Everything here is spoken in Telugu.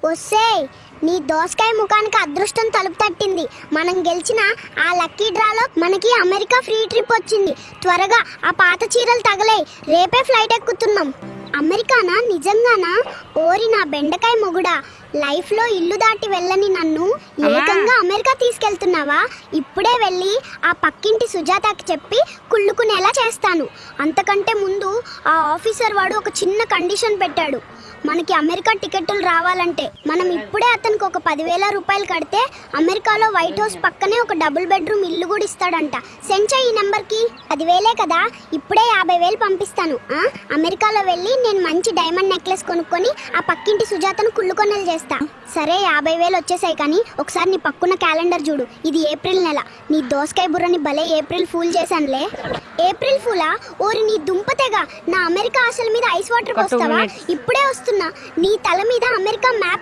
ఒసేయ్, నీ దోసకాయ ముఖానికి అదృష్టం తలుపు తట్టింది. మనం గెలిచిన ఆ లక్కీ డ్రాలో మనకి అమెరికా ఫ్రీ ట్రిప్ వచ్చింది. త్వరగా ఆ పాత చీరలు తగలే, రేపే ఫ్లైట్ ఎక్కుతున్నాం. అమెరికానా? నిజంగానా? ఓరి నా బెండకాయ మొగుడా, లైఫ్లో ఇల్లు దాటి వెళ్ళని నన్ను ఏకంగా అమెరికా తీసుకెళ్తున్నావా? ఇప్పుడే వెళ్ళి ఆ పక్కింటి సుజాతకి చెప్పి కుళ్ళుకునేలా చేస్తాను. అంతకంటే ముందు ఆ ఆఫీసర్ వాడు ఒక చిన్న కండిషన్ పెట్టాడు. మనకి అమెరికా టికెట్లు రావాలంటే మనం ఇప్పుడే అతనికి ఒక 10,000 రూపాయలు కడితే అమెరికాలో వైట్ హౌస్ పక్కనే ఒక డబుల్ బెడ్రూమ్ ఇల్లు కూడా ఇస్తాడంట. సెండ్ చేయి ఈ నెంబర్కి. 10,000 కదా, ఇప్పుడే 50,000 పంపిస్తాను. అమెరికాలో వెళ్ళి నేను మంచి డైమండ్ నెక్లెస్ కొనుక్కొని ఆ పక్కింటి సుజాతను కుళ్ళుకొనేలు చేస్తా. సరే, 50,000 వచ్చేసాయి. కానీ ఒకసారి నీ పక్కున్న క్యాలెండర్ చూడు. ఇది ఏప్రిల్ నెల. నీ దోసకాయ బుర్రని భలే ఏప్రిల్ ఫూల్ చేశానులే. ఏప్రిల్ ఫూలా? ఓరి నీ దుంపతేగా, నా అమెరికా ఆశల మీద ఐస్ వాటర్ పోస్తావా? ఇప్పుడే వస్తున్నా. నీ తల మీద అమెరికా మ్యాప్